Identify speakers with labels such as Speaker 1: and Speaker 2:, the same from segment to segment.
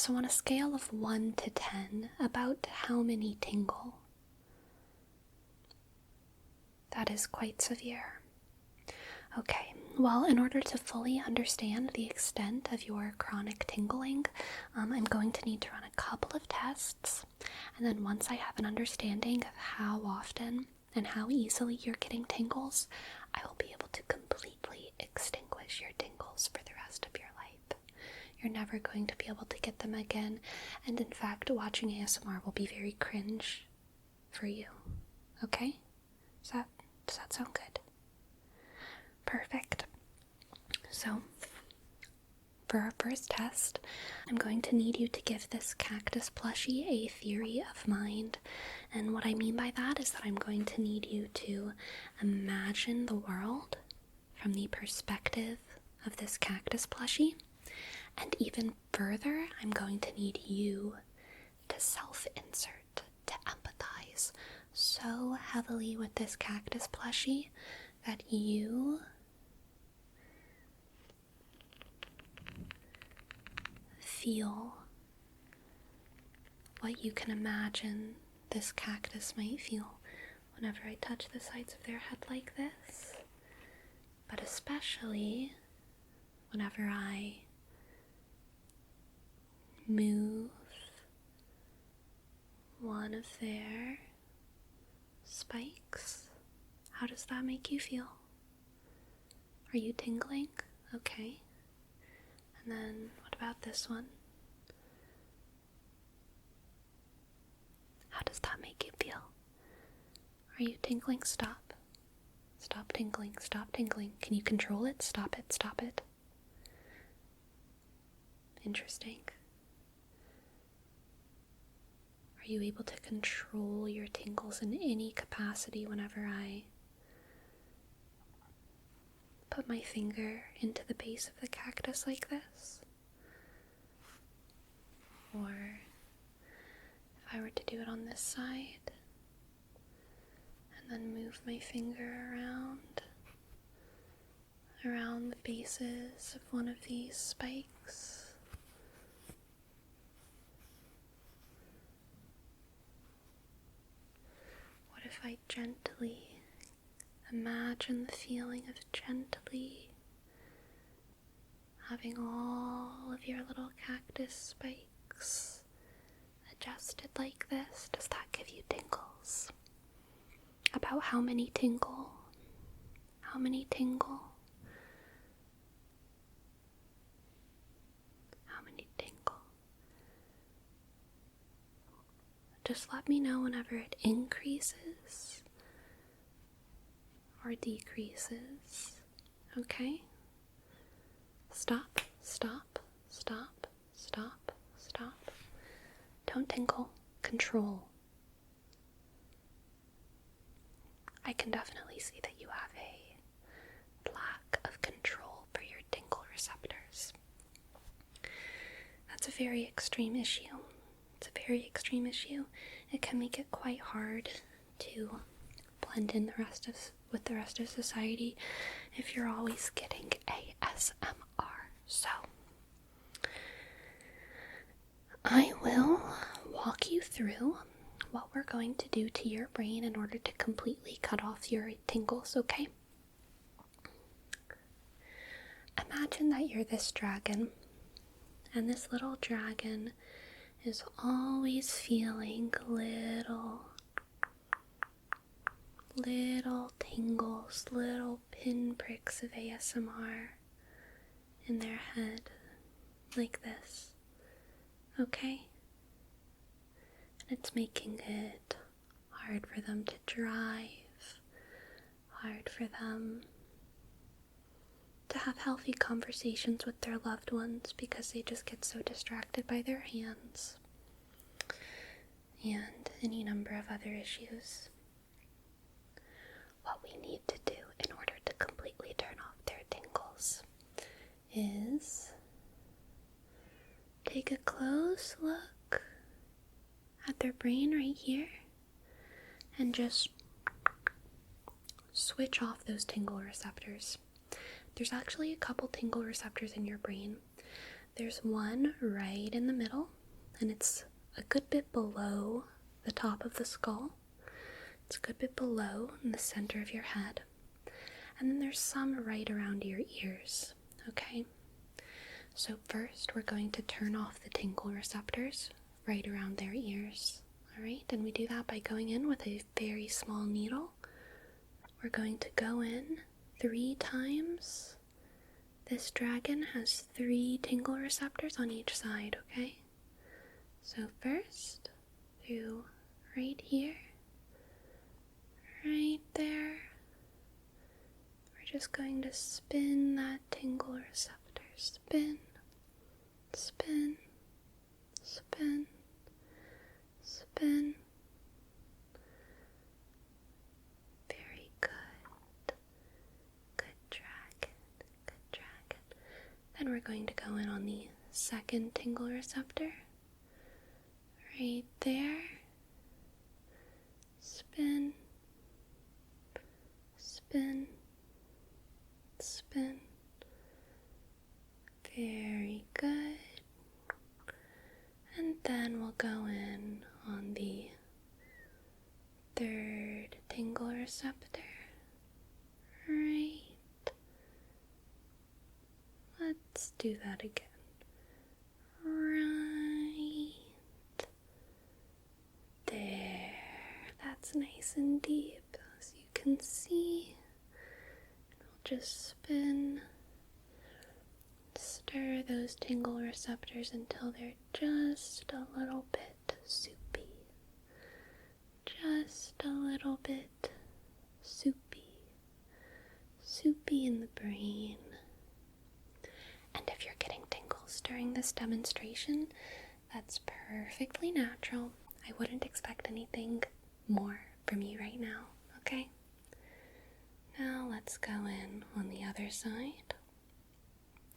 Speaker 1: So on a scale of 1 to 10, about how many tingle? That is quite severe. Okay, well, in order to fully understand the extent of your chronic tingling, I'm going to need to run a couple of tests, and then once I have an understanding of how often and how easily you're getting tingles, I will be able to completely extinguish your tingles for the rest of your life. You're never going to be able to get them again, and in fact, watching ASMR will be very cringe for you. Okay? Does that sound good? Perfect. So, for our first test, I'm going to need you to give this cactus plushie a theory of mind. And what I mean by that is that I'm going to need you to imagine the world from the perspective of this cactus plushie. And even further, I'm going to need you to self-insert, to empathize so heavily with this cactus plushie that you feel what you can imagine this cactus might feel whenever I touch the sides of their head like this, but especially whenever I move one of their spikes. How does that make you feel? Are you tingling? Okay. And then what about this one? How does that make you feel? Are you tingling? Stop. Stop tingling. Stop tingling. Can you control it? Stop it. Stop it. Interesting. Are you able to control your tingles in any capacity whenever I put my finger into the base of the cactus like this? Or if I were to do it on this side and then move my finger around the bases of one of these spikes. What if I gently imagine the feeling of gently having all of your little cactus spikes adjusted like this? Does that give you tingles? About how many tingle? How many tingle? How many tingle? Just let me know whenever it increases or decreases, okay? Stop, stop, stop, stop, stop. Don't tingle, control. I can definitely see that you have a lack of control for your tingle receptors. That's a very extreme issue. It's a very extreme issue. It can make it quite hard to blend in with the rest of society if you're always getting ASMR. So, I will walk you through what we're going to do to your brain in order to completely cut off your tingles, okay? Imagine that you're this dragon, and this little dragon is always feeling little tingles, little pinpricks of ASMR in their head, like this, okay? And it's making it hard for them to drive, hard for them to have healthy conversations with their loved ones because they just get so distracted by their hands and any number of other issues. What we need to do in order to completely turn off their tingles is take a close look at their brain right here and just switch off those tingle receptors. There's actually a couple tingle receptors in your brain There's one right in the middle, and it's a good bit below the top of the skull. It's a good bit below in the center of your head. And then there's some right around your ears, okay? So first, we're going to turn off the tingle receptors right around their ears, all right? And we do that by going in with a very small needle. We're going to go in 3 times. This dragon has 3 tingle receptors on each side, okay? So first, through right here, right there. We're just going to spin that tingle receptor. Spin, spin, spin, spin. Very good. Good dragon, good dragon. Then we're going to go in on the second tingle receptor. Right there. Spin, spin, spin. Very good. And then we'll go in on the third tingle receptor. Right. Let's do that again. Right there. That's nice and deep, as you can see. We'll just spin. Stir those tingle receptors until they're just a little bit soupy. Just a little bit soupy. Soupy in the brain. And if you're getting tingles during this demonstration, that's perfectly natural. I wouldn't expect anything more from you right now, okay? Now let's go in on the other side.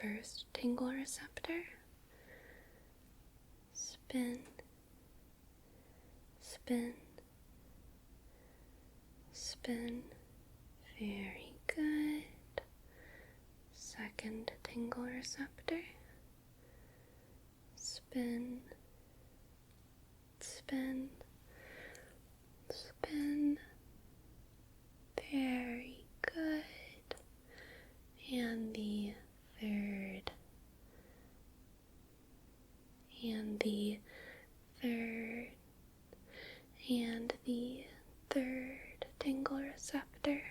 Speaker 1: First tingle receptor, spin, spin, spin, very good. Second tingle receptor, spin, spin, spin, very good. And the third, and the third, and the third tingle receptor.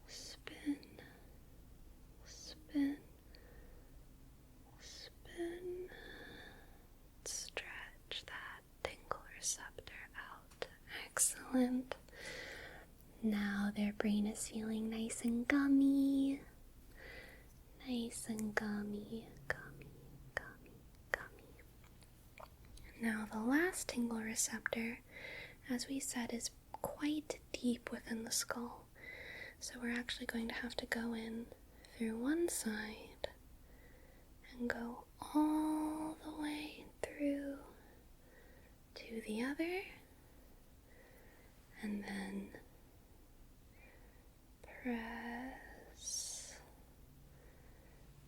Speaker 1: Spin, spin, spin. Stretch that tingle receptor out. Excellent. Now their brain is feeling nice and gummy. Nice and gummy, gummy, gummy, gummy. Now the last tingle receptor, as we said, is quite deep within the skull. So we're actually going to have to go in through one side and go all the way through to the other, and then press.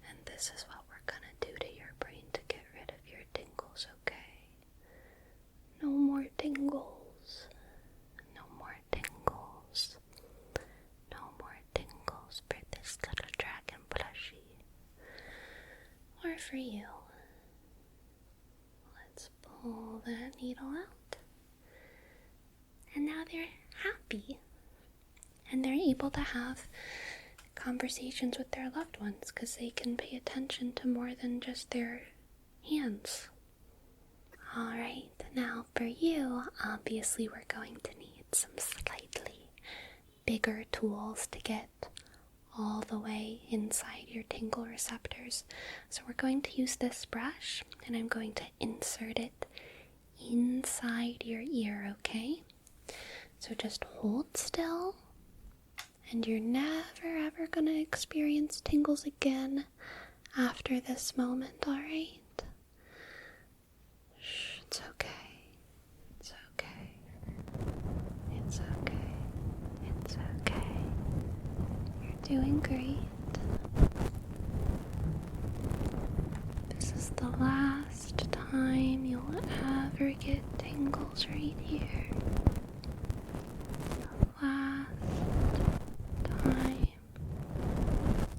Speaker 1: And this is what we're gonna do to your brain to get rid of your tingles, okay? No more tingles. No more tingles. No more tingles for this little dragon plushie. Or for you. Let's pull that needle out. And now they're happy. And they're able to have conversations with their loved ones because they can pay attention to more than just their hands. Alright, now for you, obviously we're going to need some slightly bigger tools to get all the way inside your tingle receptors. So we're going to use this brush, and I'm going to insert it inside your ear, okay? So just hold still, and you're never ever going to experience tingles again after this moment, alright? Shh, it's okay. It's okay. It's okay. It's okay. You're doing great. ever get tingles right here. The last time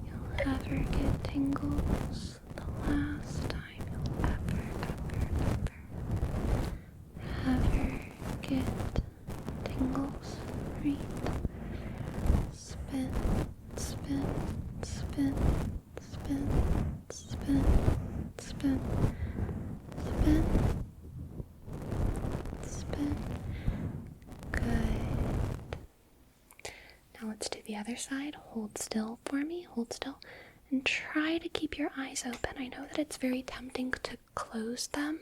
Speaker 1: you'll ever get tingles. The last time you'll ever get tingles, right? Spin, spin, spin, spin, spin, spin, spin, spin. Good. Now let's do the other side. Hold still for me. Hold still. And try to keep your eyes open. I know that it's very tempting to close them,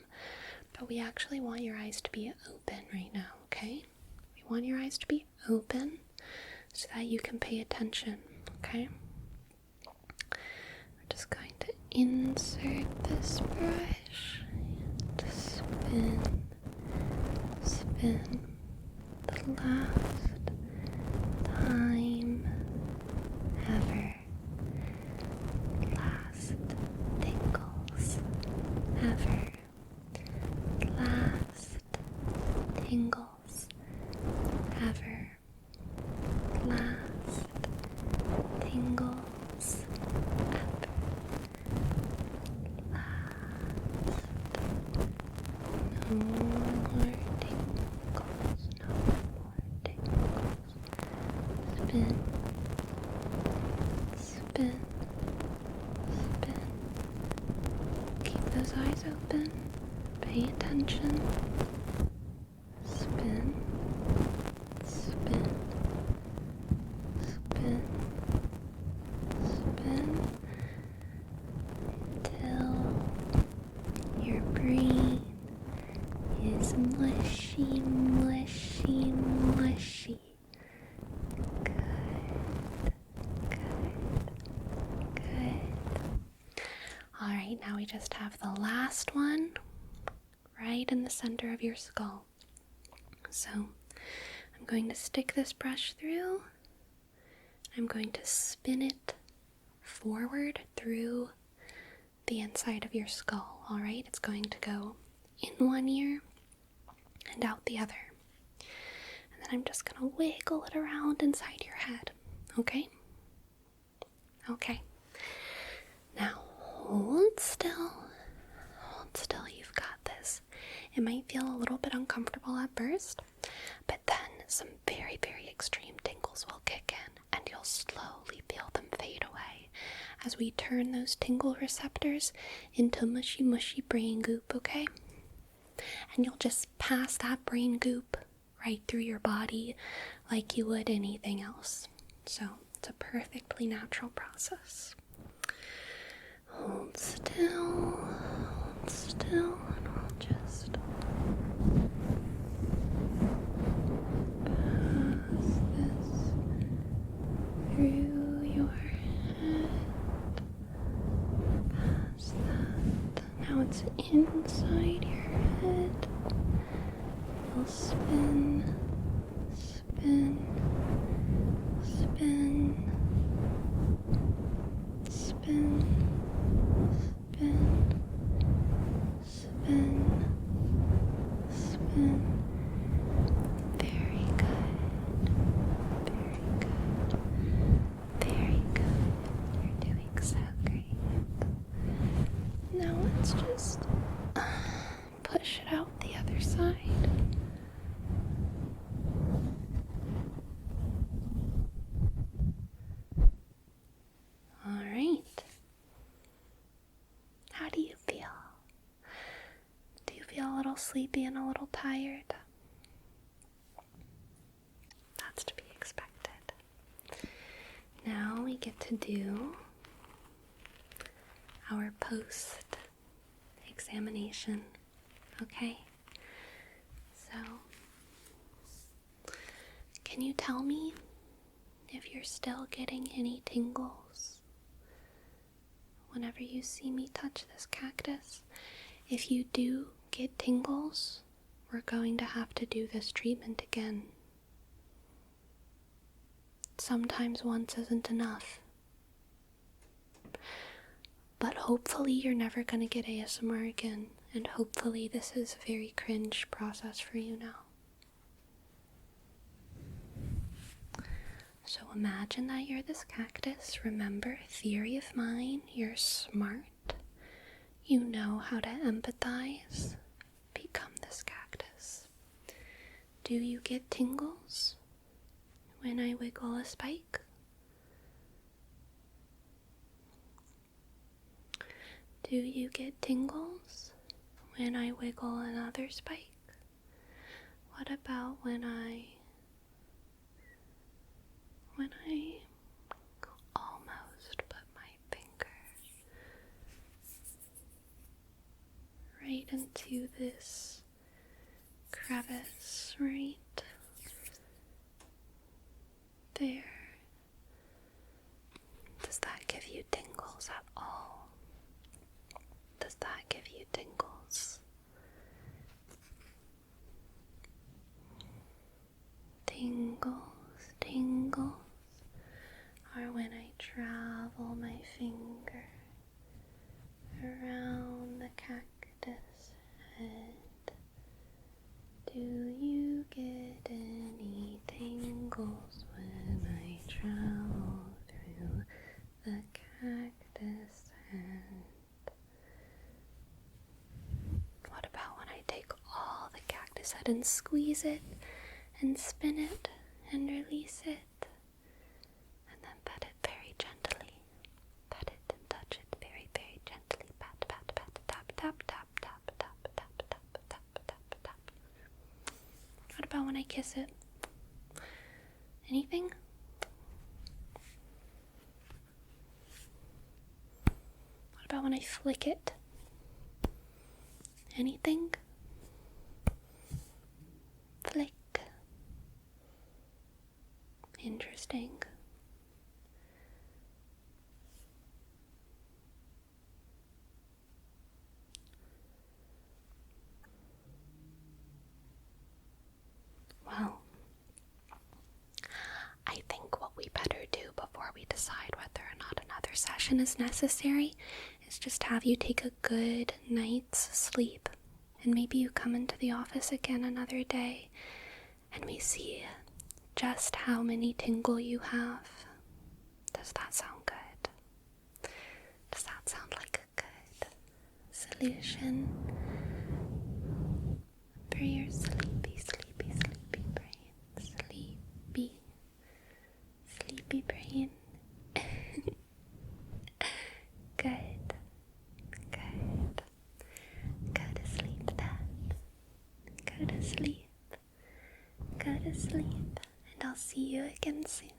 Speaker 1: but we actually want your eyes to be open right now, okay? We want your eyes to be open so that you can pay attention, okay? We're just going to insert this brush to spin the last time ever. Last tingles ever. Last tingles ever. Last tingles ever. Last. No more tingles. No more tingles. Spin. Spin. Spin. Keep those eyes open. Pay attention. Spin. Spin. Spin. Spin. Until your brain is mushy, mushy, mushy. Good. Alright, now we just have the last one right in the center of your skull. So I'm going to stick this brush through. I'm going to spin it forward through the inside of your skull. Alright, it's going to go in one ear and out the other. And then I'm just going to wiggle it around inside your head. Okay? Okay. Now hold still. Hold still, you've got this. It might feel a little bit uncomfortable at first, but then some very, very extreme tingles will kick in, and you'll slowly feel them fade away as we turn those tingle receptors into mushy, mushy brain goop, okay? And you'll just pass that brain goop right through your body like you would anything else. So it's a perfectly natural process. Hold still, and I'll just pass this through your head. Pass that. Now it's inside your head. You'll spin, spin, spin, spin, spin, spin, spin. Very good. Very good. Very good. You're doing so great. Now let's just push it out the other side. Alright. How do you feel? Do you feel a little sleepy and a little tired? That's to be expected. Now we get to do our post-examination, okay? So, can you tell me if you're still getting any tingles whenever you see me touch this cactus? If you do get tingles, we're going to have to do this treatment again. Sometimes once isn't enough. But hopefully you're never going to get ASMR again, and hopefully this is a very cringe process for you now. So imagine that you're this cactus. Remember, theory of mine, you're smart. You know how to empathize. Become this cactus. Do you get tingles when I wiggle a spike? Do you get tingles when I wiggle another spike? What about when I almost put my finger right into this crevice right there? Does that give you tingles at all? Does that give you tingles? Tingles are when I travel my finger around the cactus head. Do you get any tingles when I travel through the cactus head? What about when I take all the cactus head and squeeze it and spin it and release it? And then pet it very gently. Pet it and touch it very, very gently. Pat, pat, pat, tap, tap, tap, tap, tap, tap, tap, tap, tap, tap. What about when I kiss it? Anything? What about when I flick it? Anything? Flick. Interesting. Well, I think what we better do before we decide whether or not another session is necessary is just have you take a good night's sleep, and maybe you come into the office again another day and we see just how many tingle you have. Does that sound good? Does that sound like a good solution for your sleepy, sleepy, sleepy brain? Sleepy brain. Good. Go to sleep then. Go to sleep. And I'll see you again soon.